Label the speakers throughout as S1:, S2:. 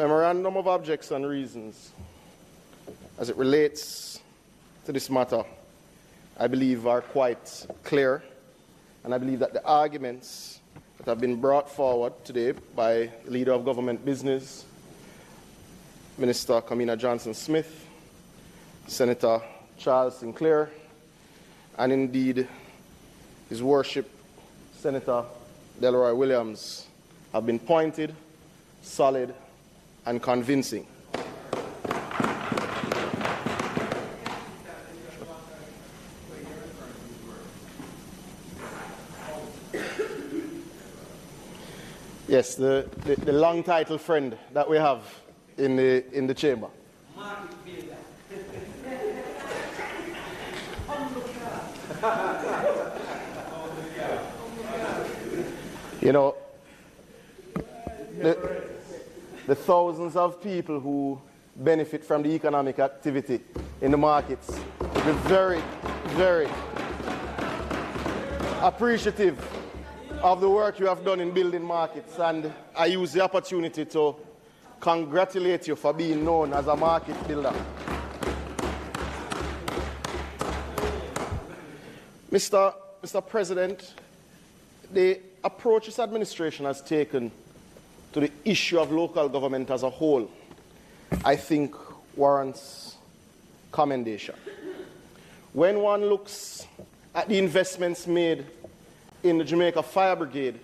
S1: memorandum of objects and reasons as it relates to this matter, I believe, are quite clear, and I believe that the arguments that have been brought forward today by the Leader of Government Business, Minister Kamina Johnson-Smith, Senator Charles Sinclair, and indeed His Worship Senator Delroy Williams have been pointed, solid, and convincing. Yes, the long title friend that we have in the chamber. You know, the thousands of people who benefit from the economic activity in the markets will be very, very appreciative of the work you have done in building markets, and I use the opportunity to congratulate you for being known as a market builder. Mr. President, the approach this administration has taken to the issue of local government as a whole, I think, warrants commendation. When one looks at the investments made in the Jamaica Fire Brigade,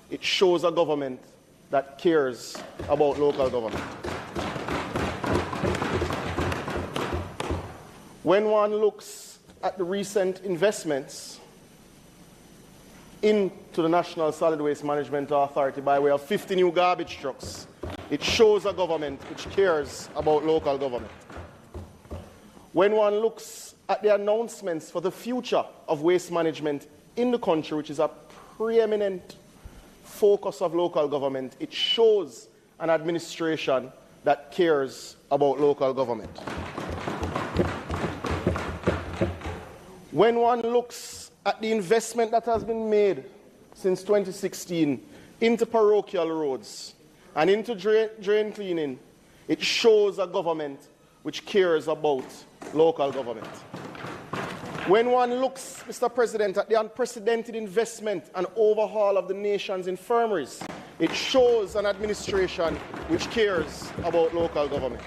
S1: it shows a government that cares about local government. When one looks at the recent investments into the National Solid Waste Management Authority by way of 50 new garbage trucks, it shows a government which cares about local government. When one looks at the announcements for the future of waste management in the country, which is a preeminent focus of local government, it shows an administration that cares about local government. When one looks at the investment that has been made since 2016 into parochial roads and into drain cleaning, it shows a government which cares about local government. When one looks, Mr. President, at the unprecedented investment and overhaul of the nation's infirmaries, it shows an administration which cares about local government.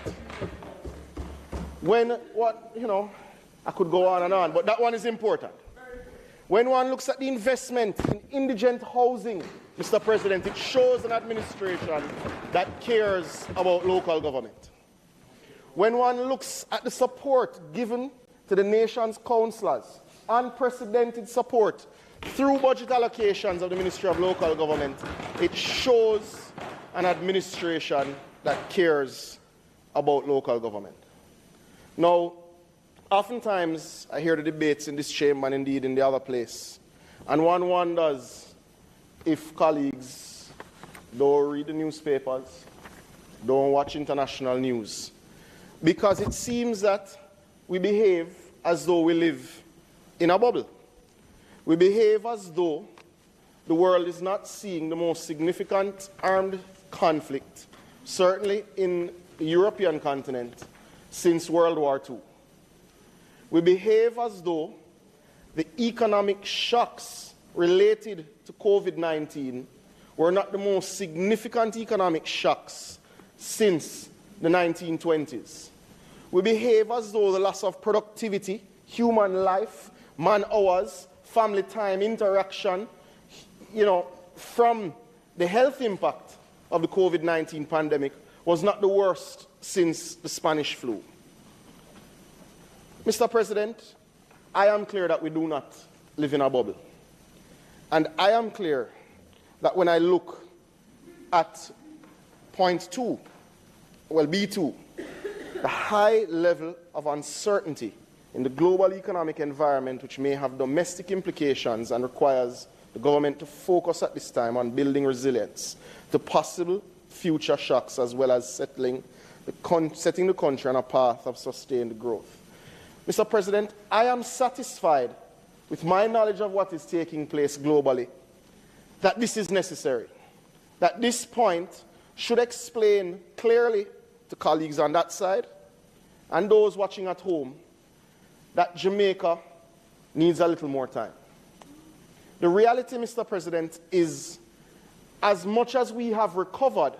S1: I could go on and on, but that one is important. When one looks at the investment in indigent housing, Mr. President, it shows an administration that cares about local government. When one looks at the support given to the nation's councillors, unprecedented support through budget allocations of the Ministry of Local Government, it shows an administration that cares about local government. Now, oftentimes I hear the debates in this chamber and indeed in the other place, and one wonders if colleagues don't read the newspapers, don't watch international news, because it seems that we behave as though we live in a bubble. We behave as though the world is not seeing the most significant armed conflict, certainly in the European continent, since World War II. We behave as though the economic shocks related to COVID-19 were not the most significant economic shocks since the 1920s. We behave as though the loss of productivity, human life, man hours, family time, interaction, from the health impact of the COVID-19 pandemic was not the worst since the Spanish flu. Mr. President, I am clear that we do not live in a bubble. And I am clear that when I look at point 2, B2, the high level of uncertainty in the global economic environment, which may have domestic implications and requires the government to focus at this time on building resilience to possible future shocks, as well as setting the country on a path of sustained growth. Mr. President, I am satisfied with my knowledge of what is taking place globally, that this is necessary. At this point, should explain clearly to colleagues on that side and those watching at home that Jamaica needs a little more time. The reality, Mr. President, is as much as we have recovered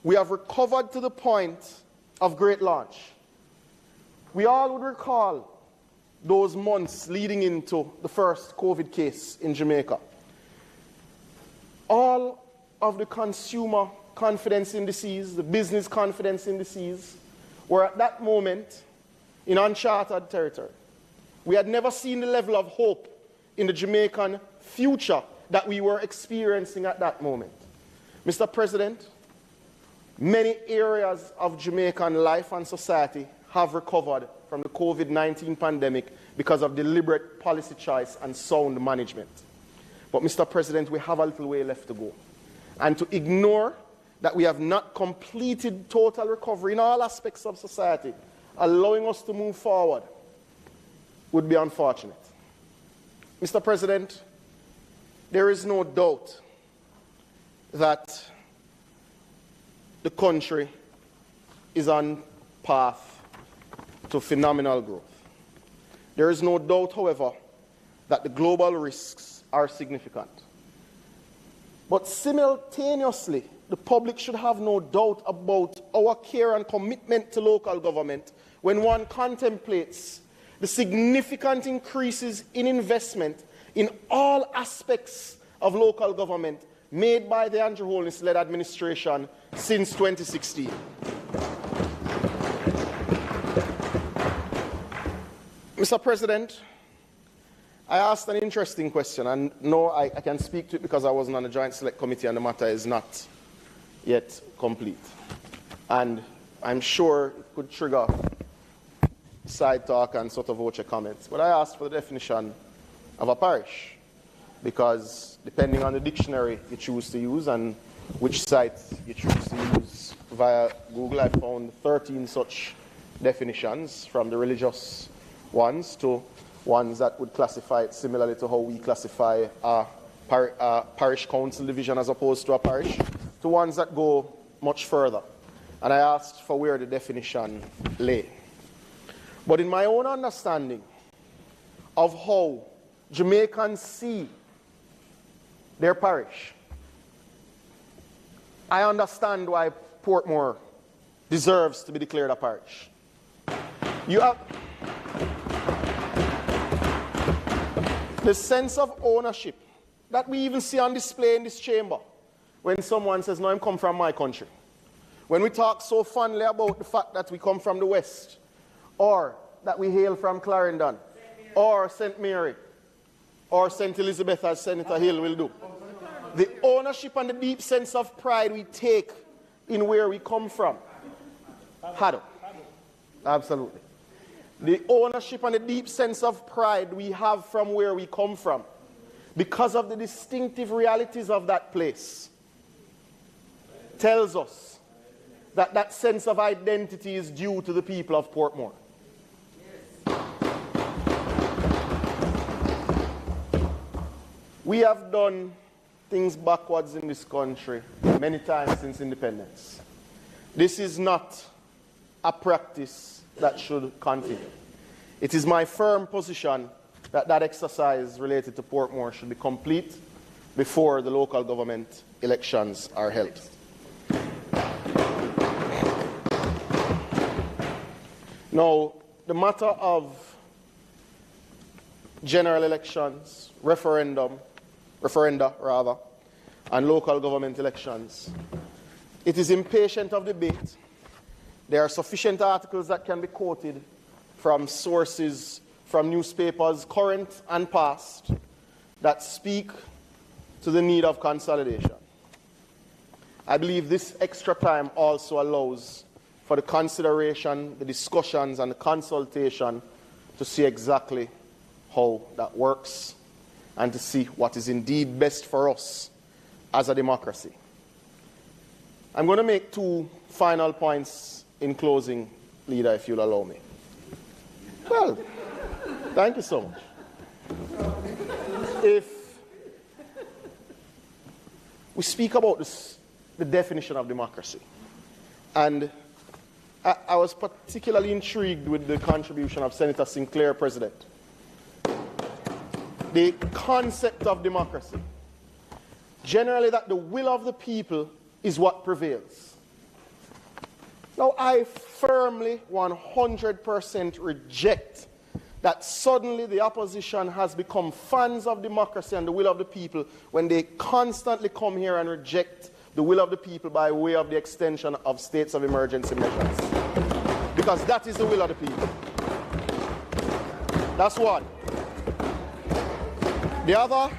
S1: to the point of great launch. We all would recall those months leading into the first COVID case in Jamaica. All of the consumer confidence indices, the business confidence indices, were at that moment in uncharted territory. We had never seen the level of hope in the Jamaican future that we were experiencing at that moment. Mr. President, many areas of Jamaican life and society have recovered from the COVID-19 pandemic because of deliberate policy choice and sound management. But, Mr. President, we have a little way left to go. And to ignore that we have not completed total recovery in all aspects of society, allowing us to move forward, would be unfortunate. Mr. President, there is no doubt that the country is on path to phenomenal growth. There is no doubt, however, that the global risks are significant. But simultaneously, the public should have no doubt about our care and commitment to local government when one contemplates the significant increases in investment in all aspects of local government made by the Andrew Holness-led administration since 2016. Mr. President, I asked an interesting question, and no, I can speak to it because I wasn't on the Joint Select Committee and the matter is not yet complete. And I'm sure it could trigger side talk and sort of voce comments. But I asked for the definition of a parish because depending on the dictionary you choose to use and which site you choose to use via Google, I found 13 such definitions, from the religious ones to ones that would classify it similarly to how we classify a parish council division as opposed to a parish, to ones that go much further. And I asked for where the definition lay. But in my own understanding of how Jamaicans see their parish, I understand why Portmore deserves to be declared a parish. You have the sense of ownership that we even see on display in this chamber when someone says, no, I come from my country. When we talk so fondly about the fact that we come from the West, or that we hail from Clarendon, or St. Mary, or St. Elizabeth, as Senator Hill will do. The ownership and the deep sense of pride we take in where we come from. Hado. Absolutely. The ownership and the deep sense of pride we have from where we come from, because of the distinctive realities of that place, tells us that that sense of identity is due to the people of Portmore. We have done things backwards in this country many times since independence. This is not a practice that should continue. It is my firm position that that exercise related to Portmore should be complete before the local government elections are held. Now, the matter of general elections, referenda, and local government elections, it is impatient of debate. There are sufficient articles that can be quoted from sources, from newspapers, current and past, that speak to the need of consolidation. I believe this extra time also allows for the consideration, the discussions, and the consultation to see exactly how that works and to see what is indeed best for us as a democracy. I'm going to make two final points in closing, Leader, if you'll allow me. Well, thank you so much. If we speak about this the definition of democracy. And I was particularly intrigued with the contribution of Senator Sinclair, President. The concept of democracy, generally that the will of the people is what prevails. Now, I firmly 100% reject that suddenly the opposition has become fans of democracy and the will of the people when they constantly come here and reject the will of the people by way of the extension of states of emergency measures. Because that is the will of the people. That's one. The other,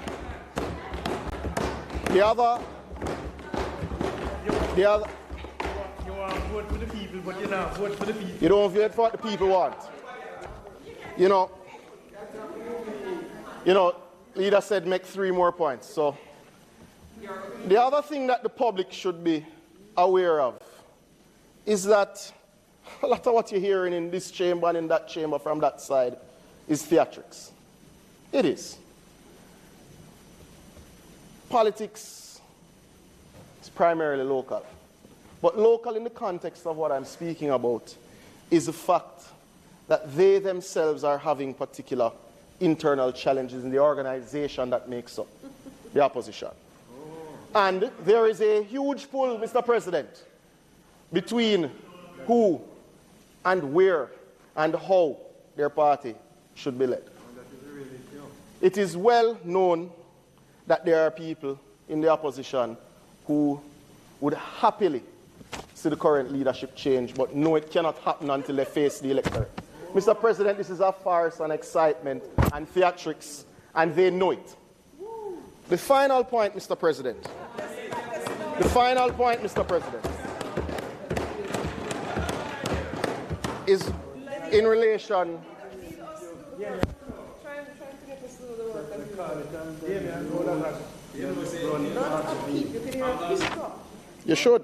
S1: you want to vote for the people, but you don't vote for the people. You don't vote for what the people want. You know, leader said make 3 more points. So the other thing that the public should be aware of is that a lot of what you're hearing in this chamber and in that chamber from that side is theatrics. It is. Politics is primarily local. But local in the context of what I'm speaking about is the fact that they themselves are having particular internal challenges in the organization that makes up the opposition. And there is a huge pull, Mr. President, between who and where and how their party should be led. It is well known that there are people in the opposition who would happily see the current leadership change, but know it cannot happen until they face the electorate. Mr. President, this is a farce and excitement and theatrics, and they know it. The final point, Mr. President. The final point, Mr. President, is in relation. You should.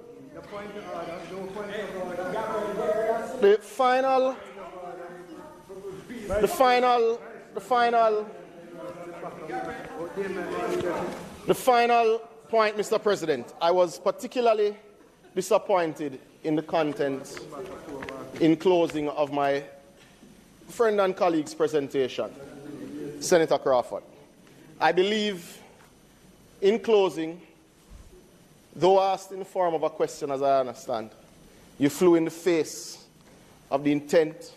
S1: The final point, Mr. President, I was particularly disappointed in the content in closing of my friend and colleague's presentation, Senator Crawford. I believe in closing, though asked in the form of a question as I understand, you flew in the face of the intent,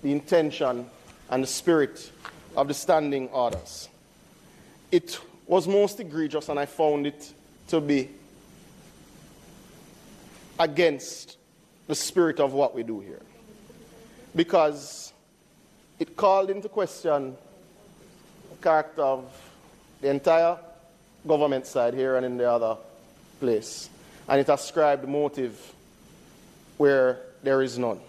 S1: the intention, and the spirit of the standing orders. It was most egregious, and I found it to be against the spirit of what we do here, because it called into question the character of the entire government side here and in the other place, and it ascribed motive where there is none.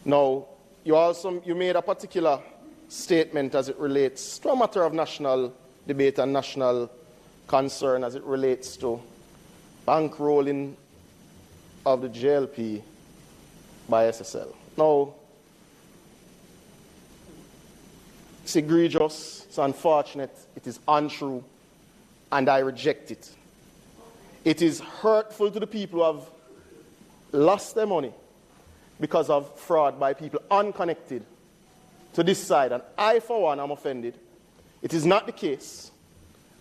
S1: Now, you made a particular statement as it relates to a matter of national debate and national concern as it relates to bankrolling of the JLP by SSL. Now, it's egregious, it's unfortunate, it is untrue, and I reject it. It is hurtful to the people who have lost their money because of fraud by people unconnected to this side. And I, for one, am offended. It is not the case,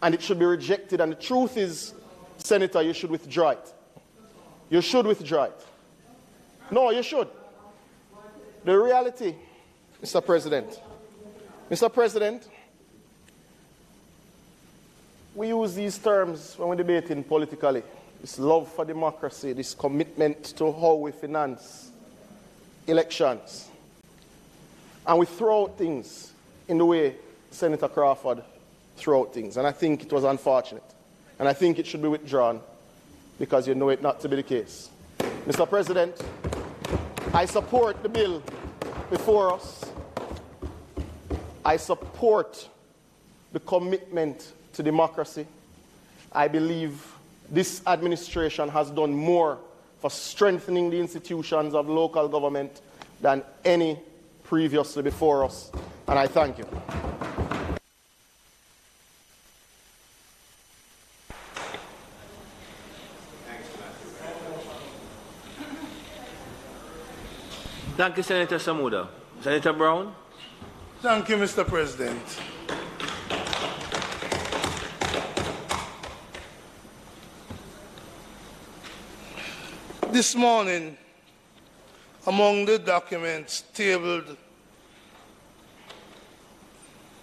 S1: and it should be rejected. And the truth is, Senator, you should withdraw it. You should withdraw it. No, you should. The reality, Mr. President, we use these terms when we're debating politically. This love for democracy, this commitment to how we finance elections. And we throw out things in the way Senator Crawford threw out things. And I think it was unfortunate. And I think it should be withdrawn because you know it not to be the case. Mr. President, I support the bill before us. I support the commitment to democracy. I believe this administration has done more for strengthening the institutions of local government than any previously before us, and I thank you.
S2: Thanks for Thank you, Senator Samuda. Senator Brown.
S3: Thank you, Mr. President. This morning, among the documents tabled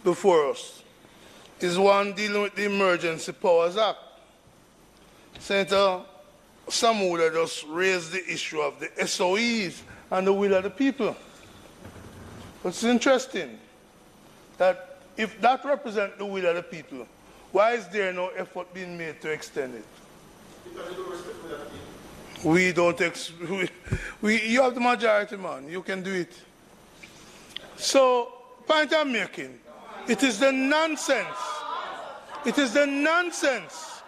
S3: before us is one dealing with the Emergency Powers Act. Senator Samuda just raised the issue of the SOEs and the will of the people. It's interesting that if that represents the will of the people, why is there no effort being made to extend it? Because you don't respect the will of the people. We don't, you have the majority, man. You can do it. So, point I'm making, it is the nonsense. It is the nonsense.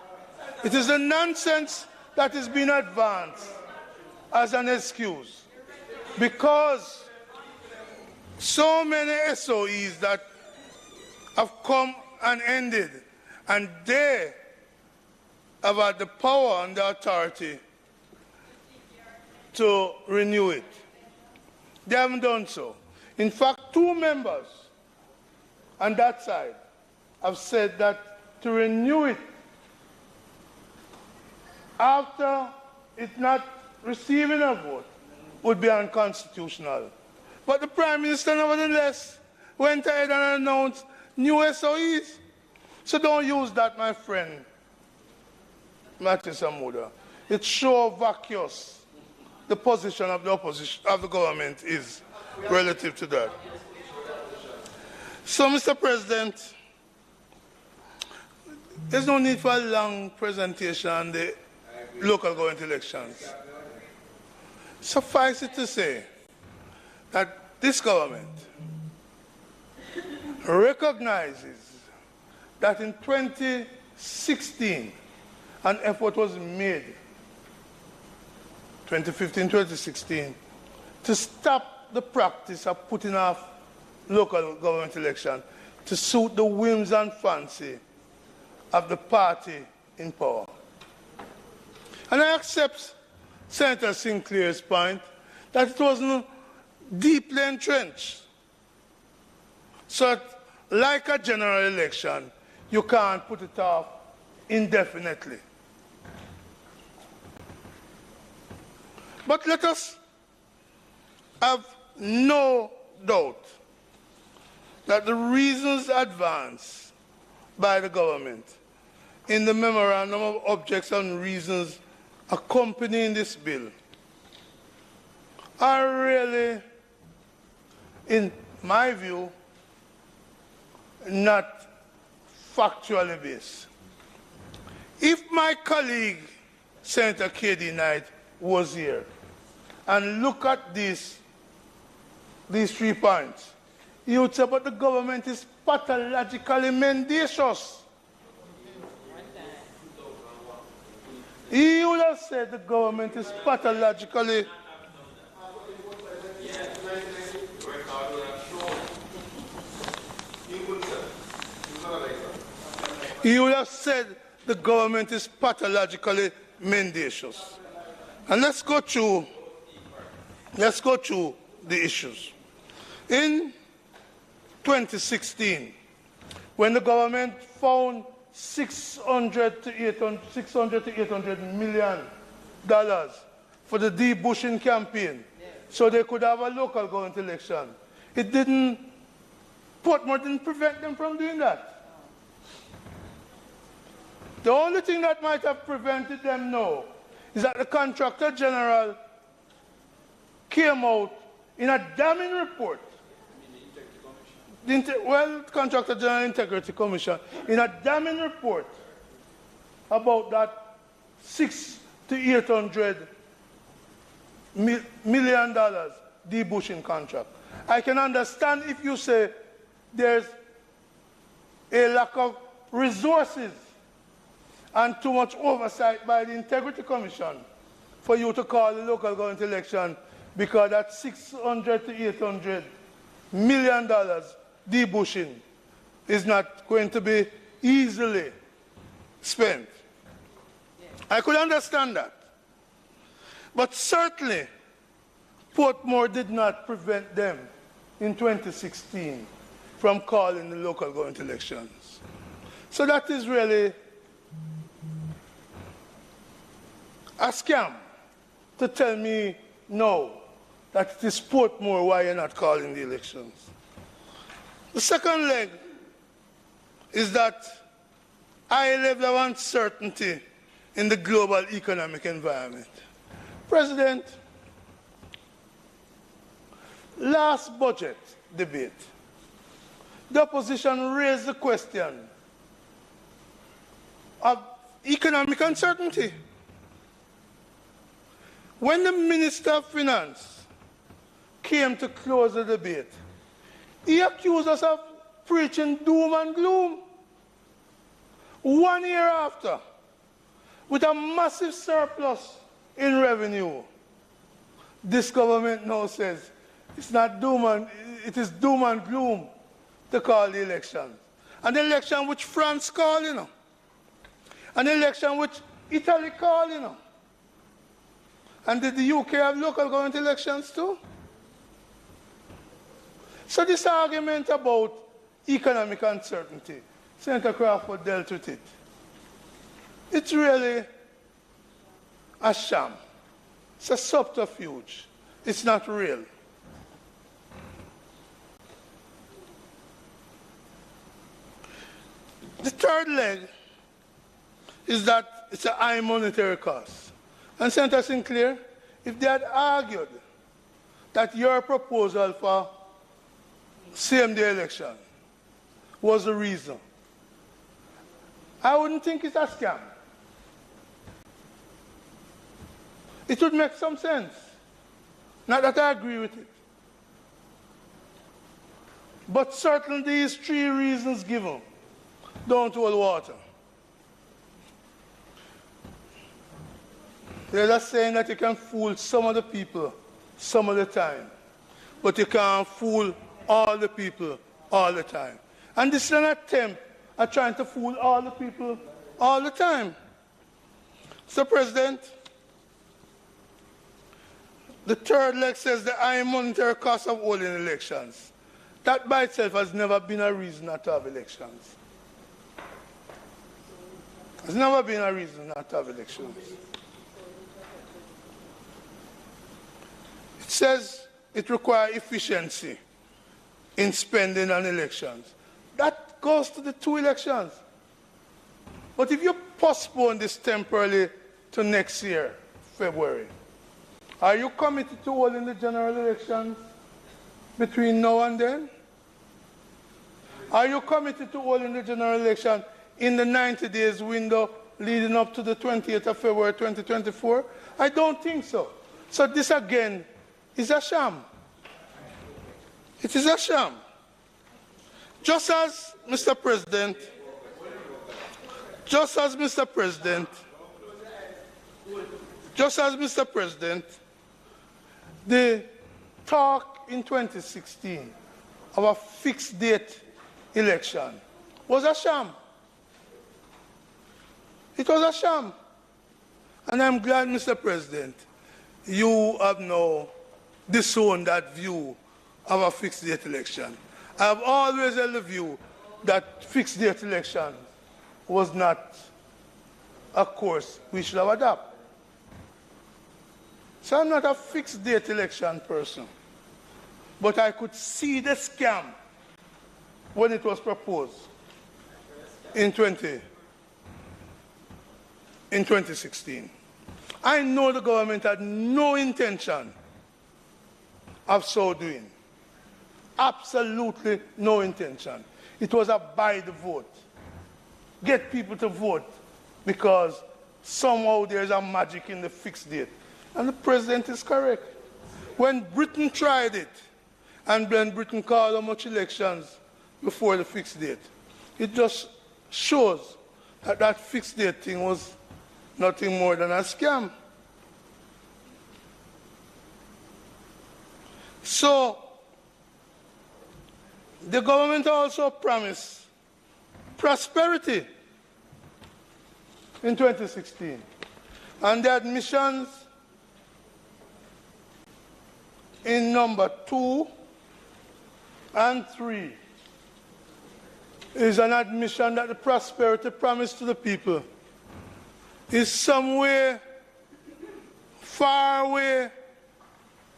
S3: It is the nonsense that is being advanced as an excuse. Because so many SOEs that have come and ended, and they have had the power and the authority to renew it. They haven't done so. In fact, 2 members on that side have said that to renew it after it not receiving a vote would be unconstitutional. But the Prime Minister, nevertheless, went ahead and announced new SOEs. So don't use that, my friend, Matthew Samuda. It's so vacuous. The position of the opposition of the government is relative to that. So, Mr. President, there's no need for a long presentation on the local government elections. Suffice it to say that this government recognizes that in 2016 an effort was made 2015-2016, to stop the practice of putting off local government election to suit the whims and fancy of the party in power. And I accept Senator Sinclair's point that it wasn't deeply entrenched. So that, like a general election, you can't put it off indefinitely. But let us have no doubt that the reasons advanced by the government in the memorandum of objects and reasons accompanying this bill are really, in my view, not factually based. If my colleague, Senator K.D. Knight, was here, and look at these 3 points, you would say, but the government is pathologically mendacious. He would have said the government is pathologically. He would have said the government is pathologically mendacious. And let's go through the issues. In 2016, when the government found $600 to $800 million for the debushing campaign, so they could have a local government election, it didn't prevent them from doing that. The only thing that might have prevented them now is that the Contractor General came out in a damning report. The Contractor General Integrity Commission, in a damning report about that $600 to $800 million debushing contract. I can understand if you say there's a lack of resources and too much oversight by the Integrity Commission for you to call the local government election because that $600 to $800 million debushing is not going to be easily spent. I could understand that. But certainly, Portmore did not prevent them in 2016 from calling the local government elections. So that is really a scam to tell me no, that it is Portmore why you're not calling the elections. The second leg is that high level of uncertainty in the global economic environment. President, last budget debate, the opposition raised the question of economic uncertainty. When the Minister of Finance came to close the debate, he accused us of preaching doom and gloom. 1 year after, with a massive surplus in revenue, this government now says it's not it is doom and gloom to call the election. An election which France called, An election which Italy called, And did the UK have local government elections too? So this argument about economic uncertainty, Senator Crawford dealt with it. It's really a sham. It's a subterfuge. It's not real. The third leg is that it's a high monetary cost. And Senator Sinclair, if they had argued that your proposal for same-day election was the reason, I wouldn't think it's a scam. It would make some sense. Not that I agree with it. But certainly these three reasons given don't hold water. They're just saying that you can fool some of the people some of the time, but you can't fool all the people all the time. And this is an attempt at trying to fool all the people all the time. So, President, the third leg says the high monetary cost of holding elections. That by itself has never been a reason not to have elections. There's never been a reason not to have elections. It says it requires efficiency in spending on elections. That goes to the 2 elections. But if you postpone this temporarily to next year, February, are you committed to holding the general elections between now and then? Are you committed to holding the general election in the 90 days window leading up to the 28th of February 2024? I don't think so. So this again is a sham. It is a sham. Just as Mr. President, the talk in 2016 of a fixed date election was a sham. It was a sham. And I'm glad, Mr. President, you have now disowned that view of a fixed date election. I have always held the view that fixed date election was not a course we should have adopted. So I'm not a fixed date election person, but I could see the scam when it was proposed in 2016. I know the government had no intention of so doing. Absolutely no intention. It was a buy the vote. Get people to vote because somehow there's a magic in the fixed date. And the president is correct. When Britain tried it, and when Britain called how much elections before the fixed date, it just shows that that fixed date thing was nothing more than a scam. So, the government also promised prosperity in 2016. And the admissions in number 2 and 3 is an admission that the prosperity promised to the people is somewhere far away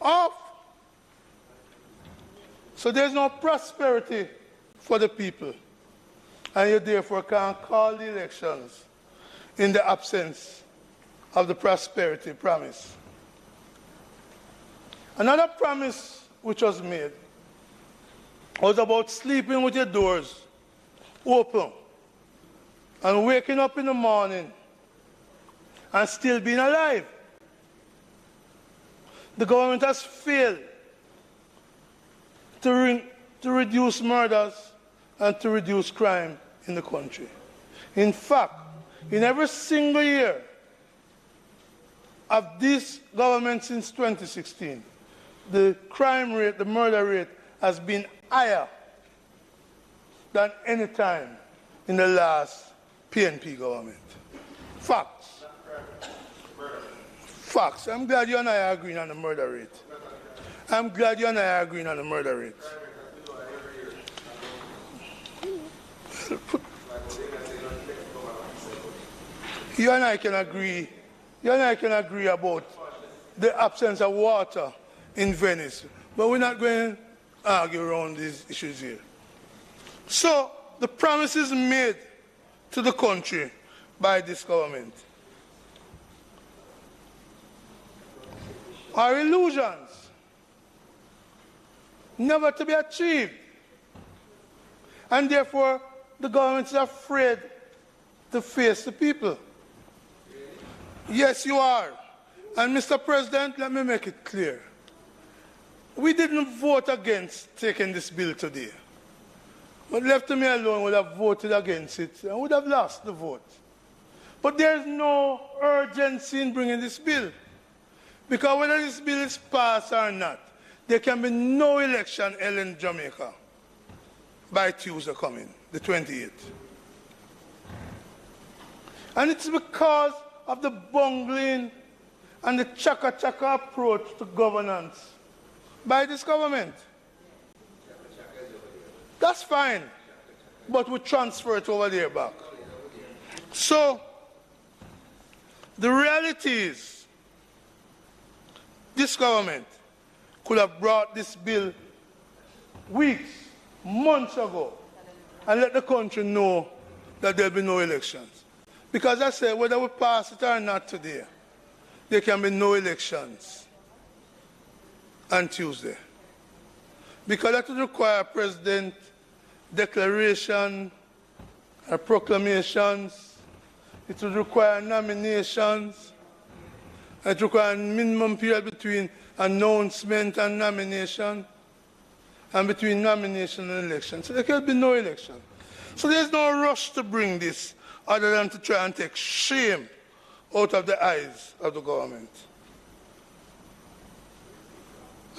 S3: off. So there's no prosperity for the people. And you therefore can't call the elections in the absence of the prosperity promise. Another promise which was made was about sleeping with your doors open and waking up in the morning and still being alive. The government has failed to reduce murders and to reduce crime in the country. In fact, in every single year of this government since 2016, the crime rate, the murder rate, has been higher than any time in the last PNP government. Facts. Facts. I'm glad you and I are agreeing on the murder rate. I'm glad you and I are agreeing on the murder rate. You and I can agree. You and I can agree about the absence of water in Venice, but we're not going to argue around these issues here. So the promises made to the country by this government are illusions, never to be achieved. And therefore, the government is afraid to face the people. Yes, you are. And Mr. President, let me make it clear. We didn't vote against taking this bill today. But left to me alone, would have voted against it and would have lost the vote. But there's no urgency in bringing this bill. Because whether this bill is passed or not, there can be no election held in Jamaica by Tuesday coming, the 28th. And it's because of the bungling and the chaka-chaka approach to governance by this government. That's fine, but we transfer it over there back. So, the reality is, this government could have brought this bill weeks, months ago, and let the country know that there'll be no elections. Because I said, whether we pass it or not today, there can be no elections on Tuesday. Because that would require president declaration, proclamations, it would require nominations, it would require a minimum period between announcement and nomination, and between nomination and election. So there can be no election. So there's no rush to bring this other than to try and take shame out of the eyes of the government.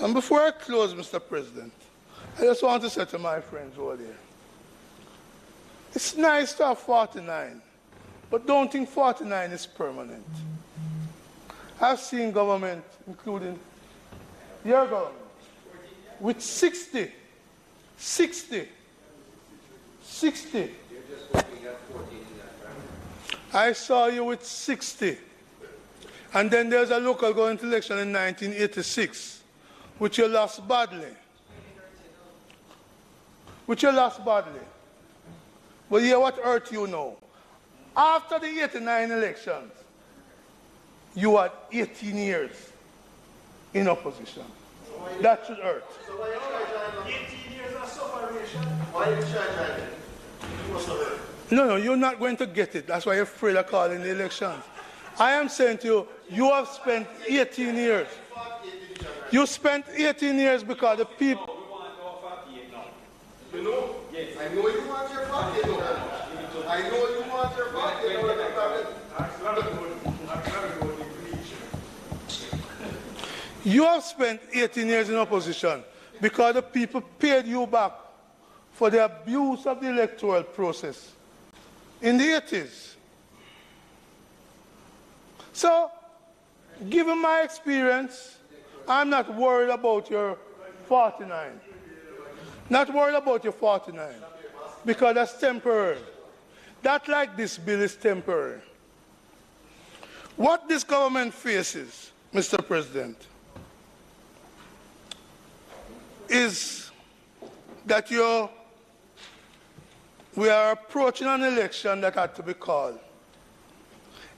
S3: And before I close, Mr. President, I just want to say to my friends over there, it's nice to have 49, but don't think 49 is permanent. I've seen government, including your government, with 60. I saw you with 60. And then there's a local government election in 1986, which you lost badly. But hear what hurt you now. After the 89 elections, you had 18 years in opposition. That should hurt.
S4: So why you 18 years of separation? Why you charging?
S3: No, you're not going to get it. That's why you're afraid of calling the elections. I am saying to you, you have spent 18 years. You spent 18 years because the people...
S4: We want our 48 now. You know? Yes. I know you want your 48 now. I know you want your 48 now.
S3: You have spent 18 years in opposition because the people paid you back for the abuse of the electoral process in the 80s. So, given my experience I'm not worried about your 49. Not worried about your 49. Because that's temporary. That like this bill is temporary. What this government faces, Mr. President, is that we are approaching an election that had to be called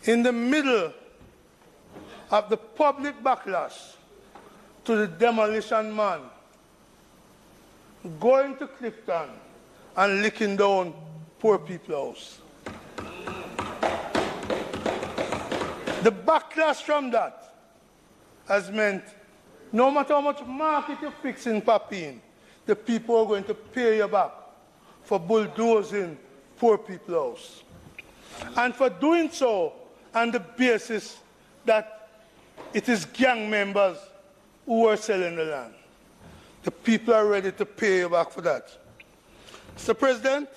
S3: in the middle of the public backlash to the demolition man going to Clifton and licking down poor people's house. The backlash from that has meant no matter how much market you fix in Papine, the people are going to pay you back for bulldozing poor people's house. And for doing so on the basis that it is gang members who are selling the land. The people are ready to pay you back for that. Mr. President,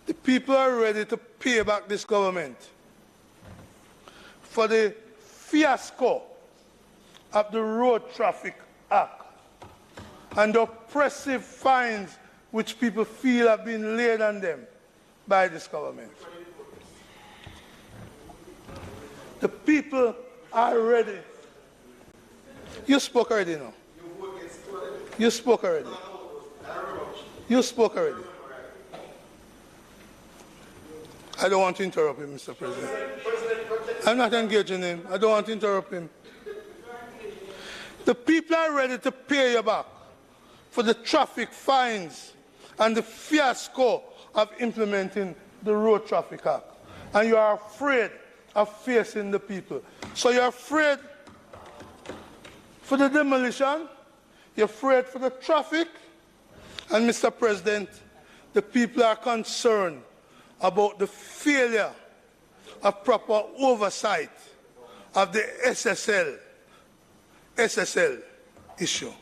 S3: the people are ready to pay back this government for the fiasco of the Road Traffic Act and the oppressive fines which people feel have been laid on them by this government. The people are ready. You spoke already now. You spoke already. You spoke already. I don't want to interrupt him, Mr. President. I'm not engaging him. I don't want to interrupt him. The people are ready to pay you back for the traffic fines and the fiasco of implementing the Road Traffic Act. And you are afraid of facing the people. So you're afraid for the demolition, you're afraid for the traffic, and Mr. President, the people are concerned about the failure of proper oversight of the SSL issue.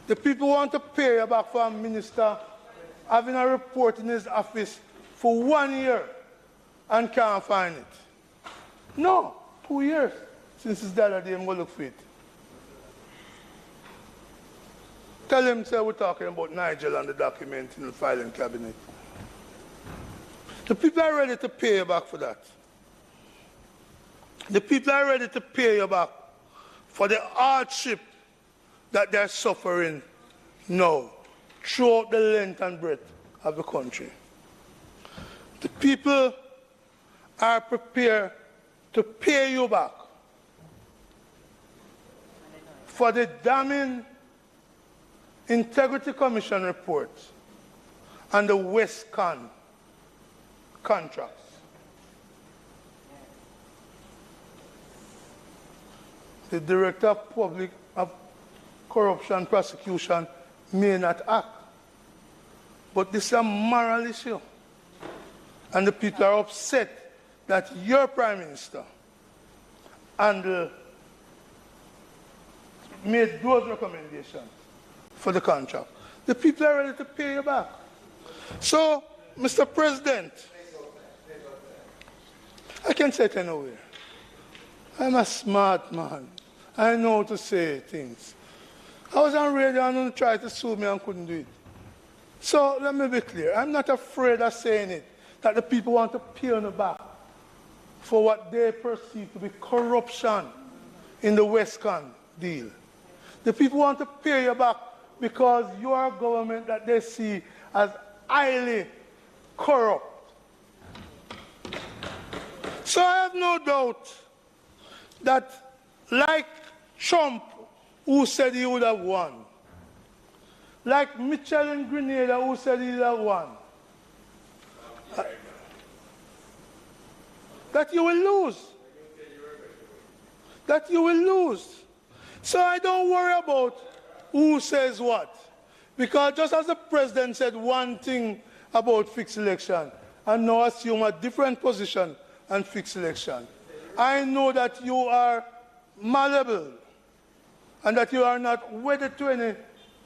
S3: The people want to pay you back for a minister having a report in his office for 1 year and can't find it. No, 2 years since it's the other day I'm going to look for it. Tell him, say we're talking about Nigel and the document in the filing cabinet. The people are ready to pay you back for that. The people are ready to pay you back for the hardship that they're suffering now throughout the length and breadth of the country. The people are prepared to pay you back for the damning Integrity Commission report and the Westcon contracts. The Director of Corruption Prosecution may not act, but this is a moral issue. And the people are upset that your Prime Minister made those recommendations for the contract. The people are ready to pay you back. So, Mr. President, I can say it anywhere. I'm a smart man. I know how to say things. I was on radio and tried to sue me and couldn't do it. So let me be clear. I'm not afraid of saying it, that the people want to pay on the back for what they perceive to be corruption in the Westcon deal. The people want to pay you back because you are a government that they see as highly corrupt. So I have no doubt that, like Trump, who said he would have won, like Mitchell in Grenada, who said he would have won, that you will lose. That you will lose. So I don't worry about who says what. Because just as the president said one thing about fixed election, and now assume a different position on fixed election, I know that you are malleable and that you are not wedded to any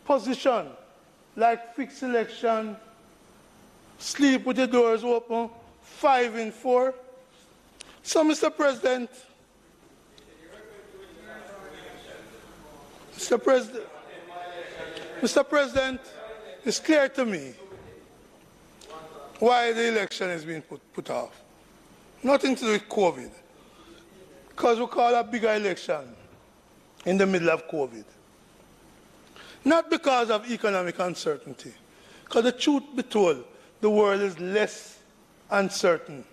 S3: position like fixed election, sleep with the doors open, 5 in 4. So, Mr. President, Mr. President, it's clear to me why the election is being put off. Nothing to do with COVID. Because we call a bigger election in the middle of COVID. Not because of economic uncertainty. Because the truth be told, the world is less uncertain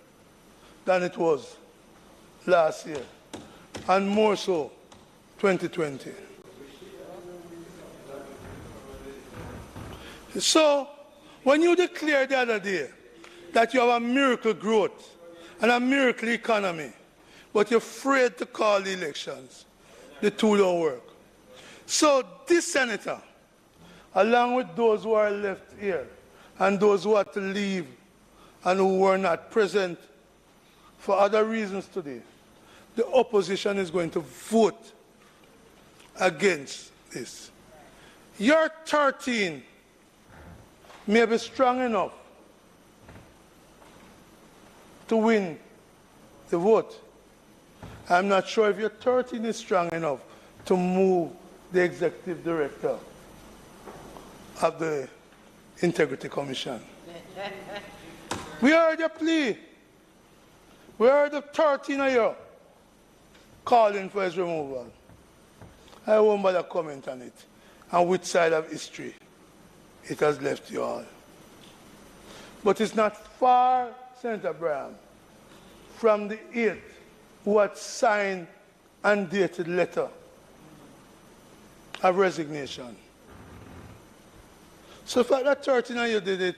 S3: than it was last year, and more so 2020. So, when you declared the other day that you have a miracle growth and a miracle economy, but you're afraid to call the elections, the two don't work. So this senator, along with those who are left here and those who had to leave and who were not present for other reasons today, the opposition is going to vote against this. Your 13 may be strong enough to win the vote. I'm not sure if your 13 is strong enough to move the executive director of the Integrity Commission. We heard your plea. We heard the 13 of you calling for his removal. I won't bother comment on it and which side of history it has left you all. But it's not far, Senator Braham, from the 8th who had signed and dated letter of resignation. So if that 13 of you did it,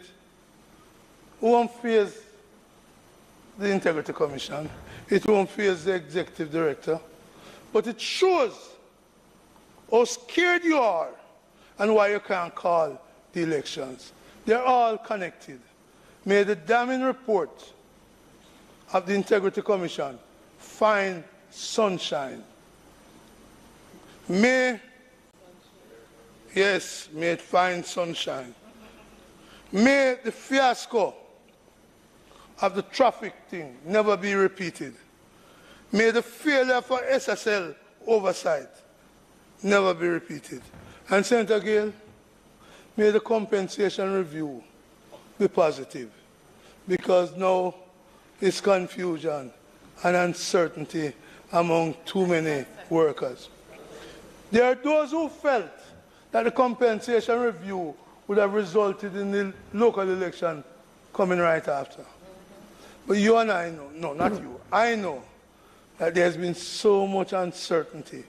S3: who won't face the Integrity Commission? It won't face the executive director. But it shows how scared you are and why you can't call the elections. They're all connected. May the damning report of the Integrity Commission find sunshine. May it find sunshine. May the fiasco of the traffic thing never be repeated. May the failure for SSL oversight never be repeated. And Senator Gale, may the compensation review be positive, because now it's confusion and uncertainty among too many workers. There are those who felt that the compensation review would have resulted in the local election coming right after. But you and I know, no, not you, I know that there's been so much uncertainty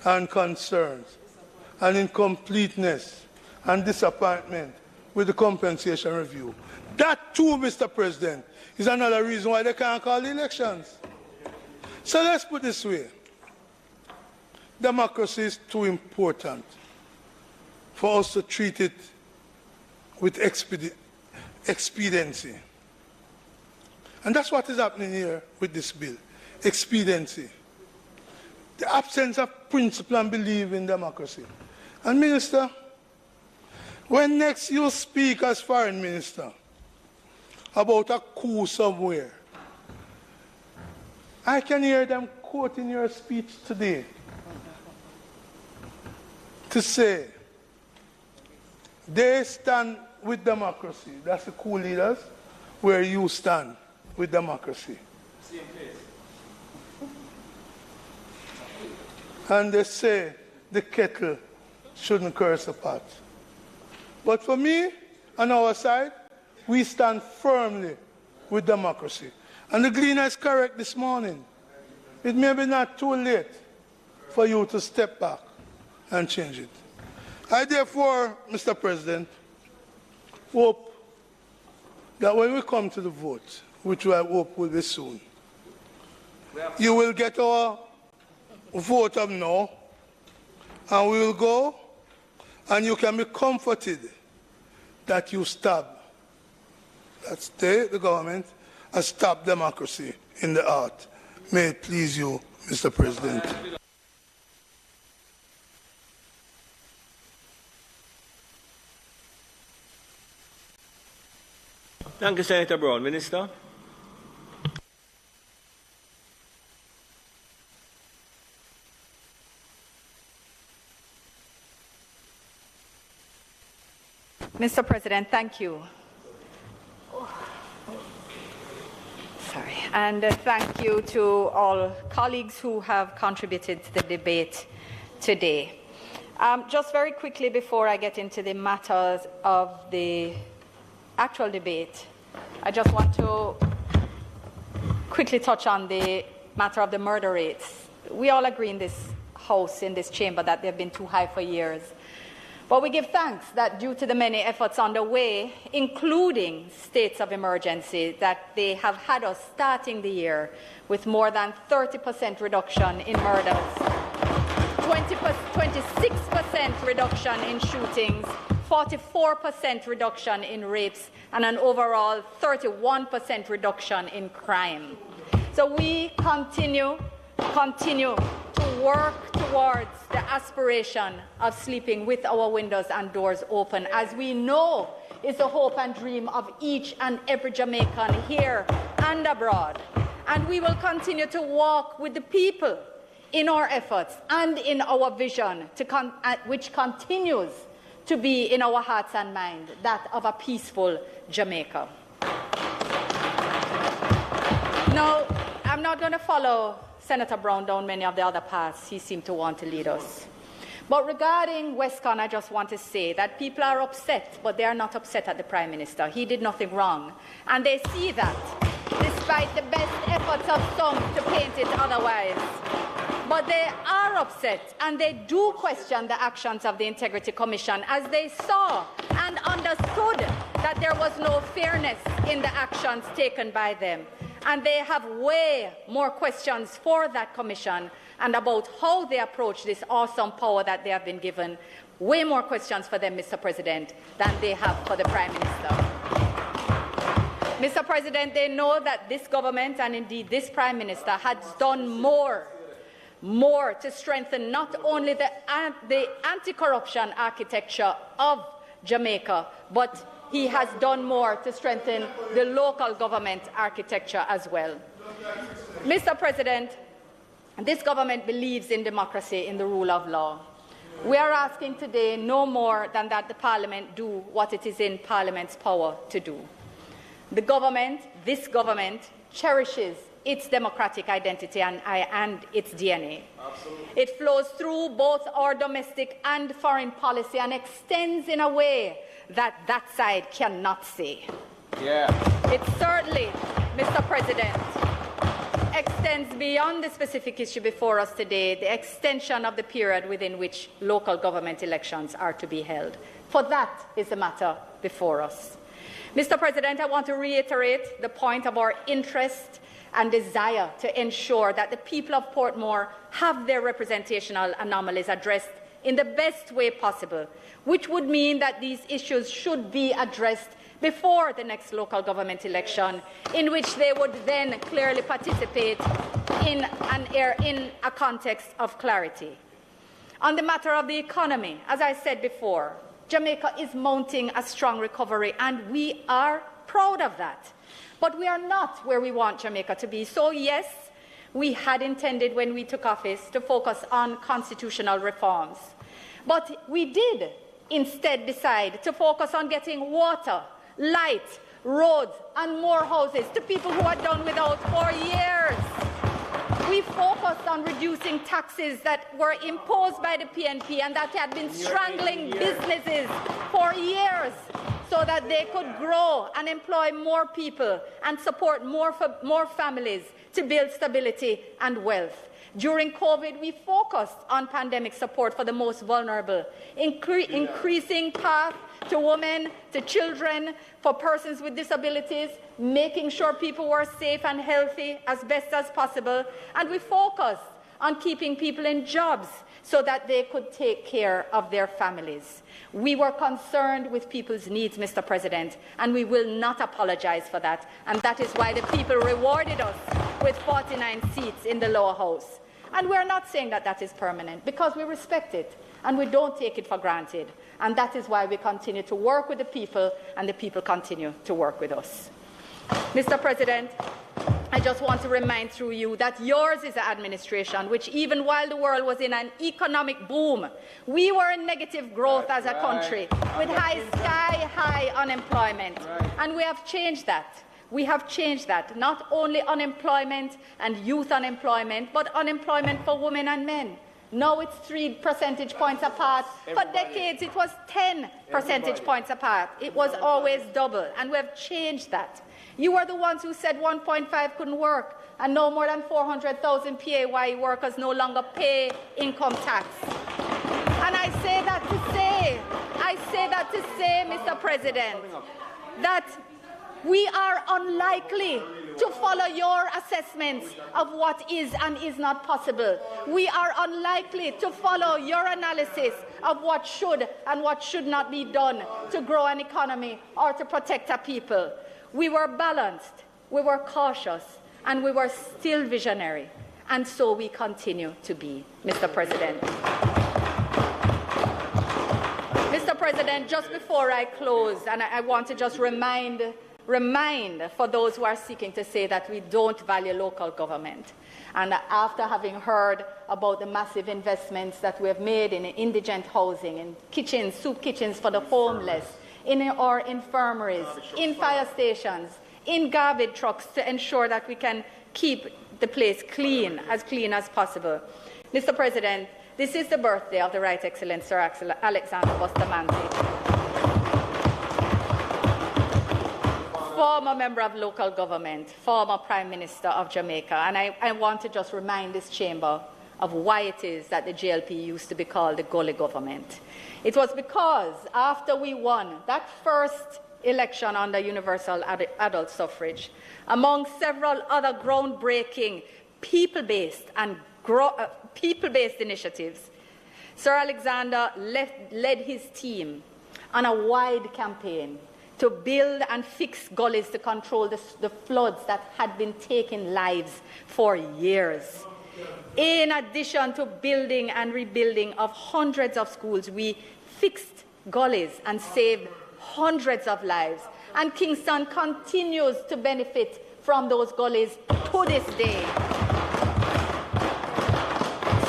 S3: and concerns and incompleteness and disappointment with the compensation review. That too, Mr. President, is another reason why they can't call the elections. So let's put it this way. Democracy is too important for us to treat it with expediency. And that's what is happening here with this bill. Expediency. The absence of principle and belief in democracy. And Minister, when next you speak as Foreign Minister about a coup somewhere, I can hear them quoting your speech today to say they stand with democracy. That's the coup leaders, where you stand with democracy.
S4: Same place.
S3: And they say the kettle shouldn't curse the pot. But for me, on our side, we stand firmly with democracy. And the Gleaner is correct this morning. It may be not too late for you to step back and change it. I therefore, Mr. President, hope that when we come to the vote, which I hope will be soon, you will get our vote of no, and we will go, and you can be comforted that you stop, that stay the government, and stop democracy in the heart. May it please you, Mr. President.
S2: Thank you, Senator Brown. Minister?
S5: Mr. President, thank you. Sorry. And thank you to all colleagues who have contributed to the debate today. Just very quickly before I get into the matters of the actual debate, I just want to quickly touch on the matter of the murder rates. We all agree in this House, in this chamber, that they've been too high for years. But we give thanks that due to the many efforts underway, including states of emergency, that they have had us starting the year with more than 30% reduction in murders, 26% reduction in shootings, 44% reduction in rapes, and an overall 31% reduction in crime. So we continue to work towards the aspiration of sleeping with our windows and doors open, as we know is the hope and dream of each and every Jamaican here and abroad. And we will continue to walk with the people in our efforts and in our vision, which continues to be in our hearts and minds, that of a peaceful Jamaica. Now, I'm not going to follow Senator Brown down many of the other paths he seemed to want to lead us. But regarding Westcon, I just want to say that people are upset, but they are not upset at the Prime Minister. He did nothing wrong. And they see that, despite the best efforts of some to paint it otherwise. But they are upset, and they do question the actions of the Integrity Commission, as they saw and understood that there was no fairness in the actions taken by them. And they have way more questions for that commission and about how they approach this awesome power that they have been given. Way more questions for them, Mr. President, than they have for the Prime Minister. Mr. President, they know that this government and indeed this Prime Minister has done more to strengthen not only the anti-corruption architecture of Jamaica, but he has done more to strengthen the local government architecture as well. Mr. President, this government believes in democracy, in the rule of law. We are asking today no more than that the Parliament do what it is in Parliament's power to do. The government, this government, cherishes its democratic identity and its DNA. Absolutely. It flows through both our domestic and foreign policy and extends in a way that side cannot say. Yeah. It certainly, Mr. President, extends beyond the specific issue before us today, the extension of the period within which local government elections are to be held. For that is the matter before us. Mr. President, I want to reiterate the point of our interest and desire to ensure that the people of Portmore have their representational anomalies addressed in the best way possible, which would mean that these issues should be addressed before the next local government election, in which they would then clearly participate in a context of clarity. On the matter of the economy, as I said before, Jamaica is mounting a strong recovery, and we are proud of that. But we are not where we want Jamaica to be. So yes, we had intended when we took office to focus on constitutional reforms. But we did instead decide to focus on getting water, light, roads, and more houses to people who had done without for years. We focused on reducing taxes that were imposed by the PNP and that had been strangling businesses for years, so that they could grow and employ more people and support more families to build stability and wealth. During COVID, we focused on pandemic support for the most vulnerable, increasing path to women, to children, for persons with disabilities, making sure people were safe and healthy as best as possible. And we focused on keeping people in jobs so that they could take care of their families. We were concerned with people's needs, Mr. President, and we will not apologize for that. And that is why the people rewarded us with 49 seats in the lower house. And we're not saying that that is permanent, because we respect it and we don't take it for granted. And that is why we continue to work with the people, and the people continue to work with us. Mr. President, I just want to remind through you that yours is an administration which, even while the world was in an economic boom, we were in negative growth as a country with sky-high unemployment. And we have changed that. We have changed that. Not only unemployment and youth unemployment, but unemployment for women and men. Now it's 3 percentage points apart. For decades, it was 10 percentage points apart. It was always double, and we have changed that. You were the ones who said 1.5 couldn't work, and no more than 400,000 PAYE workers no longer pay income tax. And I say that to say, Mr. President, that we are unlikely to follow your assessments of what is and is not possible. We are unlikely to follow your analysis of what should and what should not be done to grow an economy or to protect our people. We were balanced, we were cautious, and we were still visionary. And so we continue to be, Mr. President. Mr. President, just before I close, and I want to just remind for those who are seeking to say that we don't value local government. And after having heard about the massive investments that we have made in indigent housing, in kitchens, soup kitchens for the homeless, in our infirmaries, in fire stations, in garbage trucks to ensure that we can keep the place clean as possible. Mr. President, this is the birthday of the Right Excellent Sir Alexander Bustamante, former member of local government, former Prime Minister of Jamaica. And I want to just remind this chamber of why it is that the JLP used to be called the Gully government. It was because after we won that first election under universal adult suffrage, among several other groundbreaking people-based initiatives, Sir Alexander led his team on a wide campaign to build and fix gullies to control the floods that had been taking lives for years. In addition to building and rebuilding of hundreds of schools, we fixed gullies and saved hundreds of lives. And Kingston continues to benefit from those gullies to this day.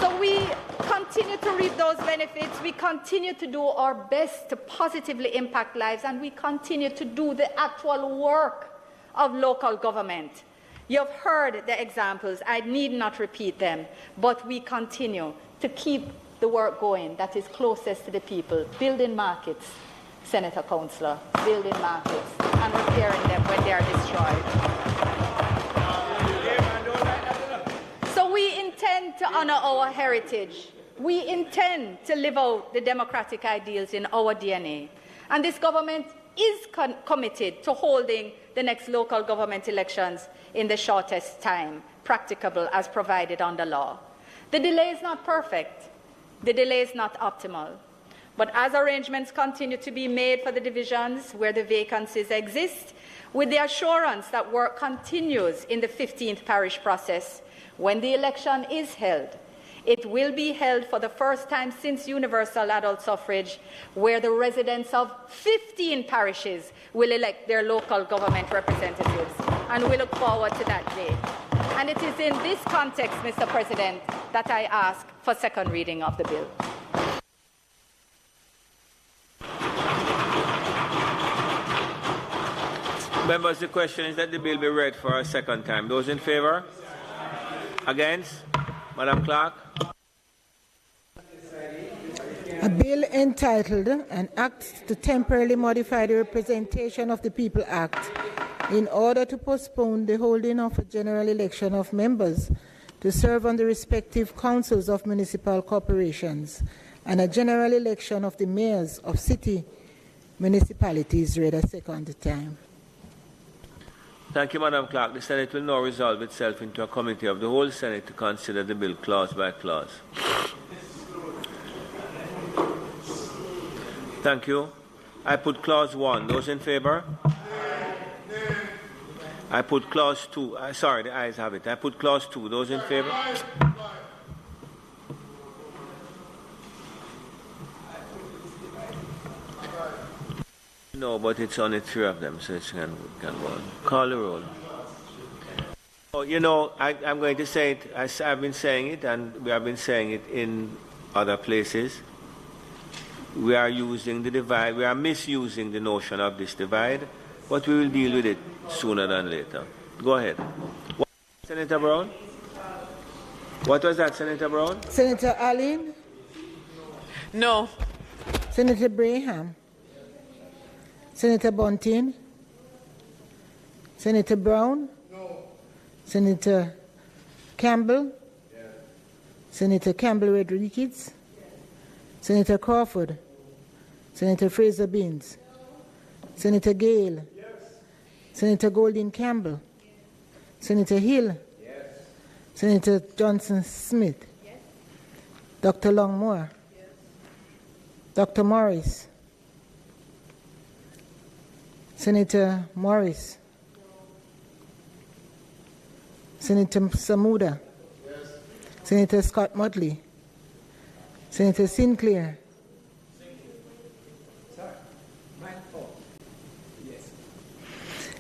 S5: So we continue to reap those benefits, we continue to do our best to positively impact lives, and we continue to do the actual work of local government. You've heard the examples, I need not repeat them, but we continue to keep the work going that is closest to the people, building markets, Senator Councillor, building markets and repairing them when they are destroyed. So we intend to honor our heritage. We intend to live out the democratic ideals in our DNA. And this government is committed to holding the next local government elections in the shortest time practicable as provided under law. The delay is not perfect. The delay is not optimal. But as arrangements continue to be made for the divisions where the vacancies exist, with the assurance that work continues in the 15th parish process, when the election is held, it will be held for the first time since universal adult suffrage, where the residents of 15 parishes will elect their local government representatives. And we look forward to that day. And it is in this context, Mr. President, that I ask for second reading of the bill.
S2: Members, the question is that the bill be read for a second time. Those in favour? Against? Madam Clerk.
S6: A bill entitled An Act to Temporarily Modify the Representation of the People Act in order to postpone the holding of a general election of members to serve on the respective councils of municipal corporations and a general election of the mayors of city municipalities read a second time.
S2: Thank you, Madam Clerk. The Senate will now resolve itself into a committee of the whole Senate to consider the bill clause by clause. Thank you. I put clause 1. Those in favour? I put clause 2. Sorry, the ayes have it. I put clause 2. Those in favour? No, but it's only 3 of them, so it can go on. Call the roll. you know, I'm going to say it, I've been saying it, and we have been saying it in other places. We are using the divide, we are misusing the notion of this divide, but we will deal with it sooner than later. Go ahead. Senator Brown? What was that, Senator Brown?
S6: Senator Allen?
S7: No.
S6: Senator Braham? Senator Bunting? Senator Brown?
S3: No.
S6: Senator Campbell?
S3: Yes.
S6: Senator Campbell Rodriguez? Yes. Senator Crawford? Senator Fraser Beans? Senator Gale?
S3: Yes.
S6: Senator Golding Campbell? Yes. Senator Hill?
S3: Yes.
S6: Senator Johnson Smith? Yes. Dr. Longmore? Yes. Dr. Morris? Senator Morris? No. Senator Samuda?
S3: Yes.
S6: Senator Scott Motley? Senator Sinclair?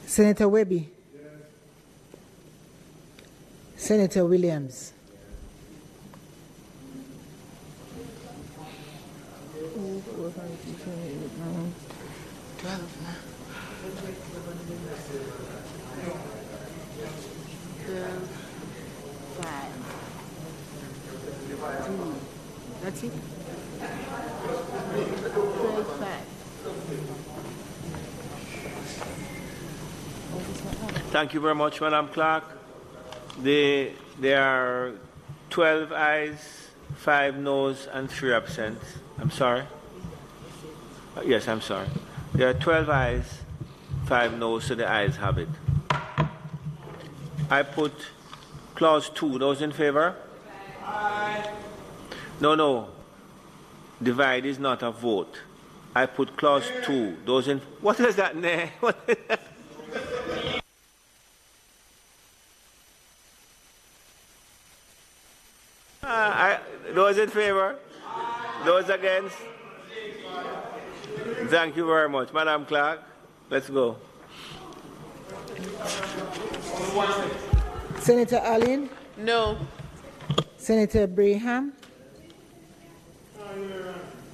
S6: Senator Webby?
S3: Yes.
S6: Senator Williams? That's it? 12-5.
S2: Thank you very much, Madam Clerk. There are 12 ayes, 5 noes, and 3 absent. I'm sorry. Yes, I'm sorry. There are 12 ayes, 5 noes, so the ayes have it. I put clause 2. Those in favor? Aye. No. Divide is not a vote. I put clause 2. Those in... What is that? What is that? Those in favor? Those against? Thank you very much. Madam Clerk, let's go.
S6: Senator Allen?
S7: No.
S6: Senator Braham?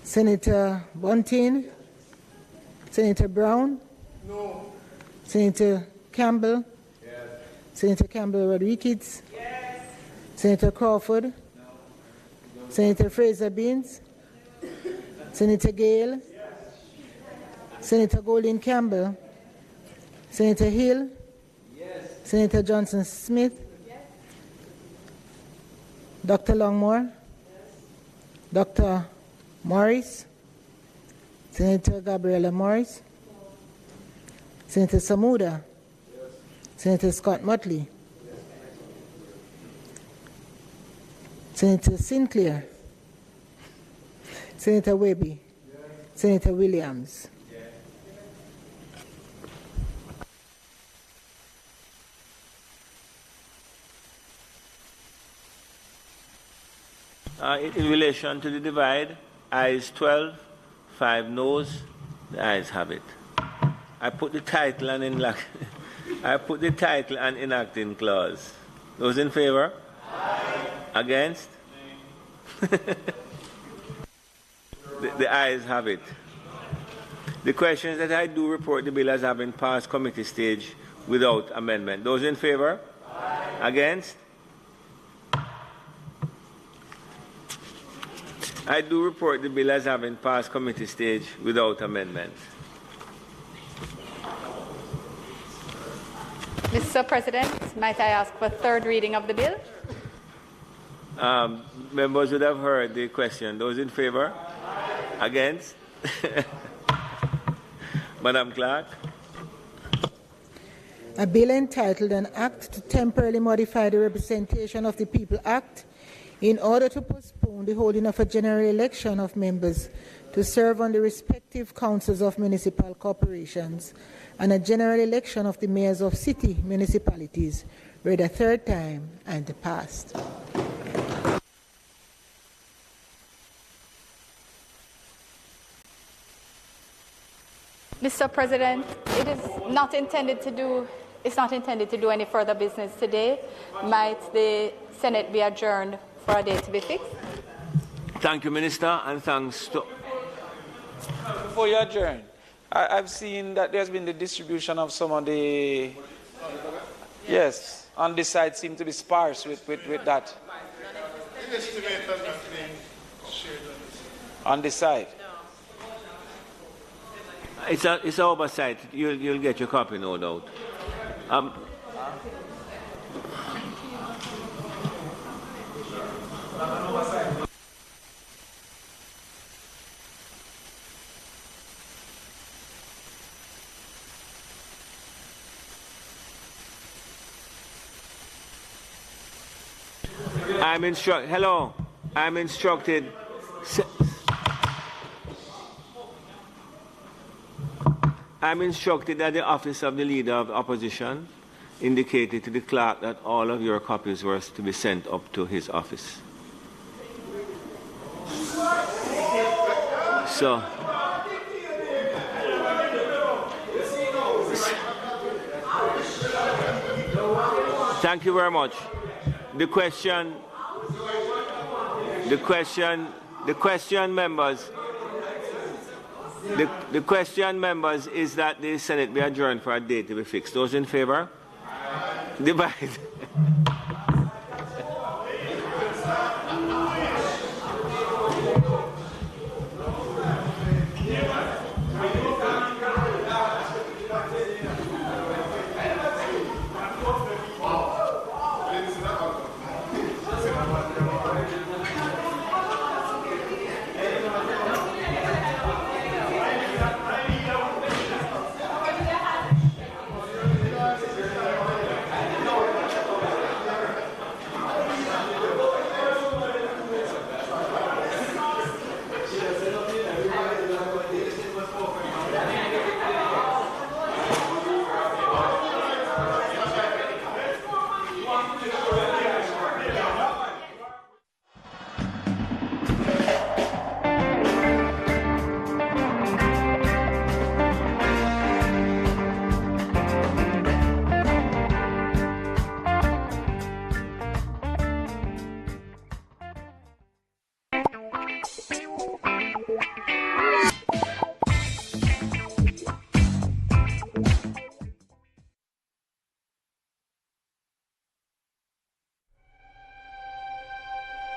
S6: Senator Bunting? Senator Brown?
S3: No.
S6: Senator Campbell?
S3: Yes.
S6: Senator Campbell Rodriguez?
S7: Yes.
S6: Senator Crawford? No. Senator Fraser Beans? Senator Gale? Yes. Senator Golding Campbell? Senator Hill?
S3: Yes.
S6: Senator Johnson Smith? Yes. Dr. Longmore? Yes. Dr. Morris? Senator Gabriela Morris? No. Senator Samuda? Yes. Senator Scott Motley? Yes. Senator Sinclair? Senator Webby? Yes. Senator Williams?
S2: In relation to the divide, ayes 12, 5 noes, the ayes have it. I put the title and enacting clause. Those in favor? Aye. Against? The ayes have it. The question is that I do report the bill as having passed committee stage without amendment. Those in favor? Aye. Against? I do report the bill as having passed committee stage without amendment.
S5: Mr. President, might I ask for third reading of the bill?
S2: Members would have heard the question. Those in favor? Against? Madam Clerk.
S6: A bill entitled An Act to Temporarily Modify the Representation of the People Act in order to postpone the holding of a general election of members to serve on the respective councils of municipal corporations and a general election of the mayors of city municipalities, read a third time and passed.
S5: Mr. President, it is not intended to do is not intended to do any further business today. Might the Senate be adjourned for a date to be fixed?
S2: Thank you, Minister, and thanks to...
S8: Before you adjourn, I've seen that there's been the distribution of some of the... Yes, on this side seem to be sparse with that. On this side.
S2: It's an oversight. You'll get your copy, no doubt. I'm instructed. I'm instructed that the office of the Leader of Opposition indicated to the clerk that all of your copies were to be sent up to his office. So, thank you very much. The question, members. The question, members, is that the Senate be adjourned for a date to be fixed. Those in favor? Divide.